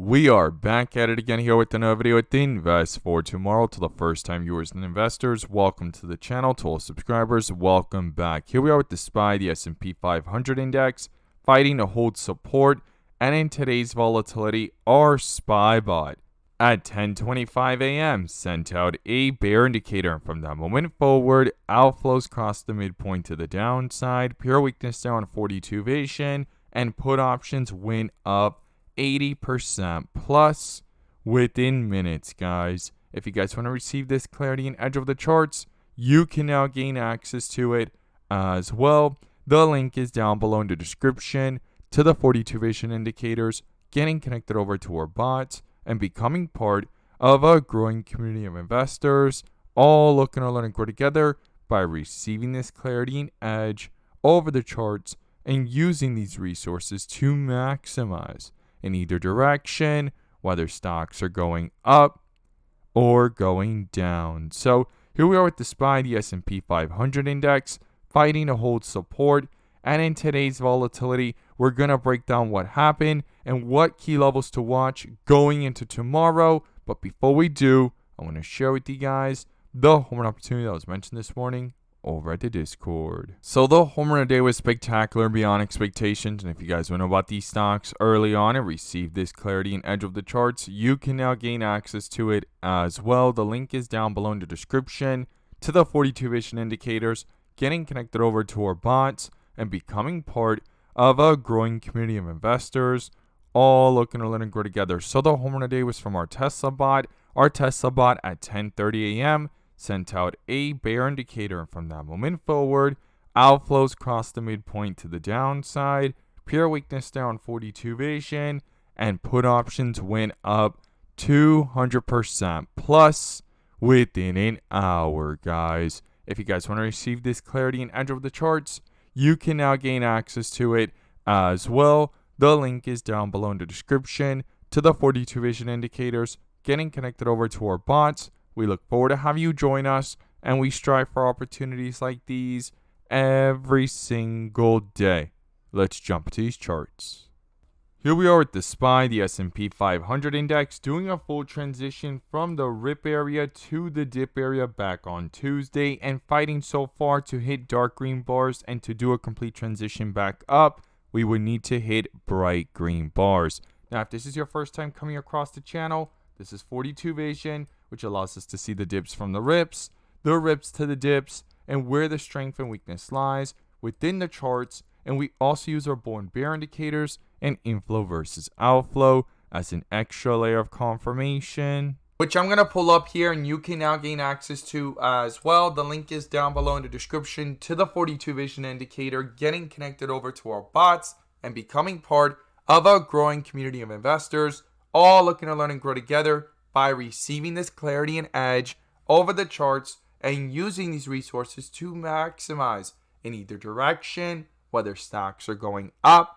We are back at it again here with another video with the Invest for Tomorrow. To the first time viewers and investors, welcome to the channel. To all subscribers, welcome back. Here we are with the SPY, the S&P 500 index, fighting to hold support. And in today's volatility, our SPY bot at 10:25 a.m. sent out a bear indicator. From that moment forward, outflows crossed the midpoint to the downside, pure weakness down 42 vision, and put options went up 80% plus within minutes, guys. If you guys want to receive this clarity and edge of the charts, you can now gain access to it as well. The link is down below in the description to the 42 vision indicators, getting connected over to our bots, and becoming part of a growing community of investors, all looking to learn and grow together by receiving this clarity and edge over the charts and using these resources to maximize in either direction, whether stocks are going up or going down. So here we are with the SPY, the S&P 500 index, fighting to hold support. And in today's volatility, we're going to break down what happened and what key levels to watch going into tomorrow. But before we do, I want to share with you guys the home run opportunity that was mentioned this morning over at the Discord. So the home run today was spectacular beyond expectations. And if you guys want to know about these stocks early on and receive this clarity and edge of the charts, you can now gain access to it as well. The link is down below in the description to the 42 vision indicators, getting connected over to our bots, and becoming part of a growing community of investors, all looking to learn and grow together. So the home run today was from our Tesla bot. Our Tesla bot at 10:30 a.m. sent out a bear indicator. From that moment forward, outflows crossed the midpoint to the downside, pure weakness down 42 vision, and put options went up 200% plus within an hour, guys. If you guys want to receive this clarity and edge of the charts, you can now gain access to it as well. The link is down below in the description to the 42 vision indicators, getting connected over to our bots. We look forward to having you join us, and we strive for opportunities like these every single day. Let's jump to these charts. Here we are with the SPY, the S&P 500 index, doing a full transition from the rip area to the dip area back on Tuesday, and fighting so far to hit dark green bars. And to do a complete transition back up, we would need to hit bright green bars. Now, if this is your first time coming across the channel, this is 42 vision, which allows us to see the dips from the rips to the dips, and where the strength and weakness lies within the charts. And we also use our bull and bear indicators and inflow versus outflow as an extra layer of confirmation, which I'm going to pull up here and you can now gain access to as well. The link is down below in the description to the 42 vision indicator, getting connected over to our bots and becoming part of a growing community of investors, all looking to learn and grow together by receiving this clarity and edge over the charts and using these resources to maximize in either direction, whether stocks are going up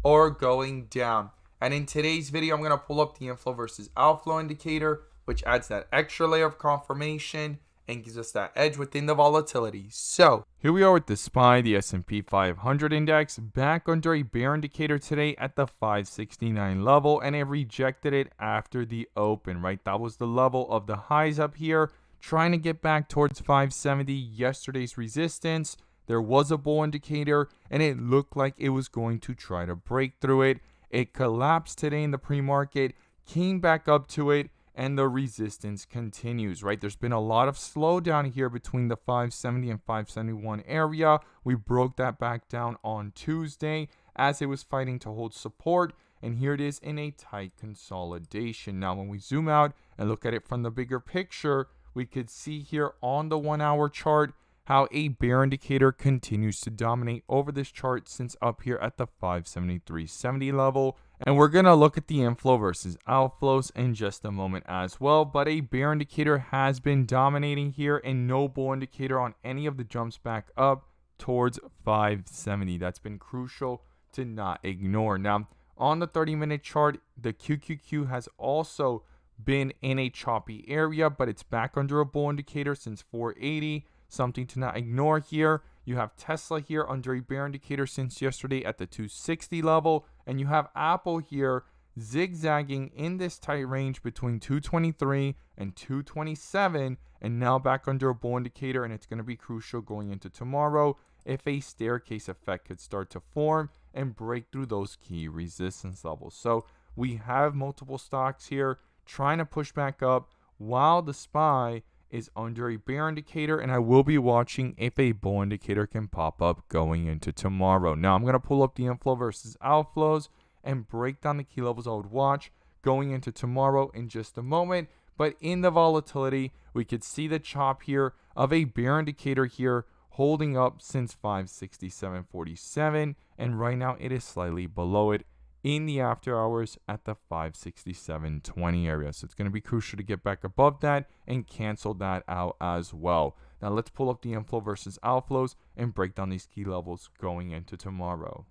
or going down. And in today's video, I'm going to pull up the inflow versus outflow indicator, which adds that extra layer of confirmation and gives us that edge within the volatility. So here we are with the SPY, the S&P 500 index, back under a bear indicator today at the 569 level, and it rejected it after the open, right? That was the level of the highs up here, trying to get back towards 570, yesterday's resistance. There was a bull indicator, and it looked like it was going to try to break through it. It collapsed today in the pre-market, came back up to it, and the resistance continues, right? There's been a lot of slowdown here between the 570 and 571 area. We broke that back down on Tuesday as it was fighting to hold support, and here it is in a tight consolidation. Now, when we zoom out and look at it from the bigger picture, we could see here on the 1 hour chart how a bear indicator continues to dominate over this chart since up here at the 573.70 level. And we're going to look at the inflow versus outflows in just a moment as well. But a bear indicator has been dominating here, and no bull indicator on any of the jumps back up towards 570. That's been crucial to not ignore. Now, on the 30-minute chart, the QQQ has also been in a choppy area, but it's back under a bull indicator since 480. Something to not ignore here. You have Tesla here under a bear indicator since yesterday at the 260 level, and you have Apple here zigzagging in this tight range between 223 and 227, and now back under a bull indicator, and it's going to be crucial going into tomorrow if a staircase effect could start to form and break through those key resistance levels. So we have multiple stocks here trying to push back up while the SPY is under a bear indicator, and I will be watching if a bull indicator can pop up going into tomorrow. Now I'm going to pull up the inflow versus outflows and break down the key levels I would watch going into tomorrow in just a moment. But in the volatility, we could see the chop here of a bear indicator here holding up since 567.47, and right now it is slightly below it in the after hours at the 567.20 area. So it's going to be crucial to get back above that and cancel that out as well. Now let's pull up the inflow versus outflows and break down these key levels going into tomorrow.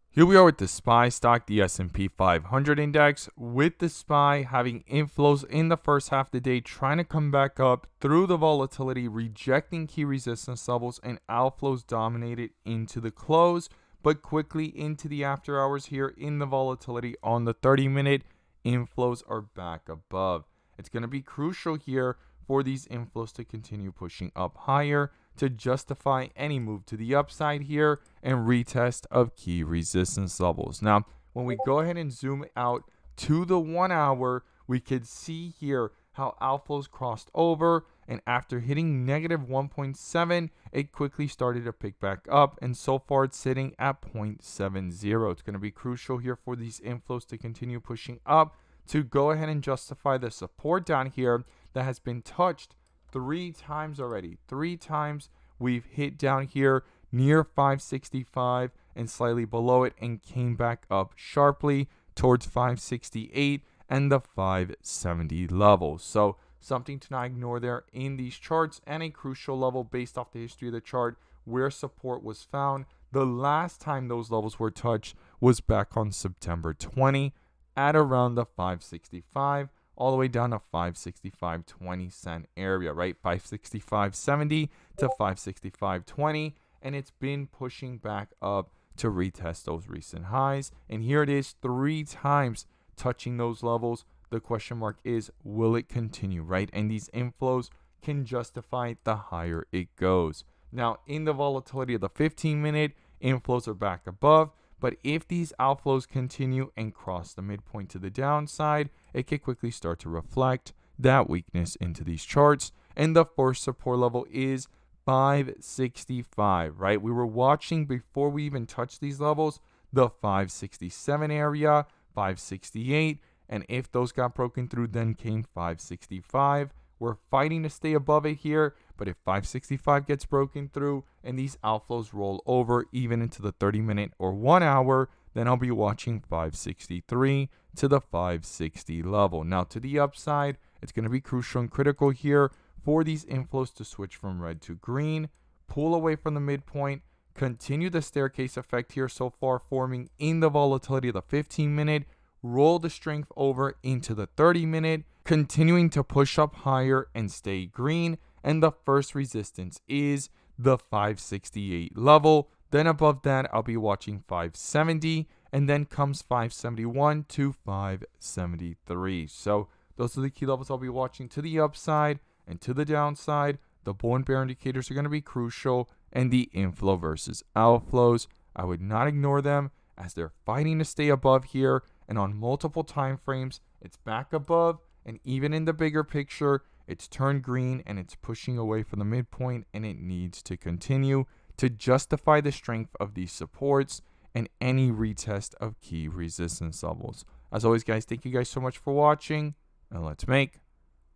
Here we are with the SPY stock, the S&P 500 index, with the SPY having inflows in the first half of the day, trying to come back up through the volatility, rejecting key resistance levels, and outflows dominated into the close, but quickly into the after hours here in the volatility on the 30-minute, inflows are back above. It's going to be crucial here for these inflows to continue pushing up higher to justify any move to the upside here and retest of key resistance levels. Now, when we go ahead and zoom out to the 1 hour, we could see here how outflows crossed over, and after hitting negative 1.7, it quickly started to pick back up, and so far it's sitting at 0.70. It's going to be crucial here for these inflows to continue pushing up to go ahead and justify the support down here that has been touched 3 times already. 3 times we've hit down here near 565 and slightly below it, and came back up sharply towards 568 and the 570 levels. So something to not ignore there in these charts, and a crucial level based off the history of the chart where support was found. The last time those levels were touched was back on September 20 at around the 565 all the way down to 565.20 cent area, right? 565.70 to 565.20, and it's been pushing back up to retest those recent highs. And here it is 3 times touching those levels. The question mark is, will it continue, right? And these inflows can justify the higher it goes. Now, in the volatility of the 15-minute, inflows are back above. But if these outflows continue and cross the midpoint to the downside, it can quickly start to reflect that weakness into these charts. And the first support level is 565, right? We were watching before we even touched these levels, the 567 area, 568. And if those got broken through, then came 565. We're fighting to stay above it here, but if 565 gets broken through and these outflows roll over even into the 30-minute or 1 hour, then I'll be watching 563 to the 560 level. Now to the upside, it's going to be crucial and critical here for these inflows to switch from red to green, pull away from the midpoint, continue the staircase effect here so far forming in the volatility of the 15-minute, roll the strength over into the 30-minute, continuing to push up higher and stay green. And the first resistance is the 568 level. Then above that, I'll be watching 570, and then comes 571 to 573. So those are the key levels I'll be watching to the upside and to the downside. The bull and bear indicators are going to be crucial, and the inflow versus outflows, I would not ignore them as they're fighting to stay above here. And on multiple time frames, it's back above, and even in the bigger picture, it's turned green and it's pushing away from the midpoint, and it needs to continue to justify the strength of these supports and any retest of key resistance levels. As always, guys, thank you guys so much for watching, and let's make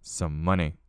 some money.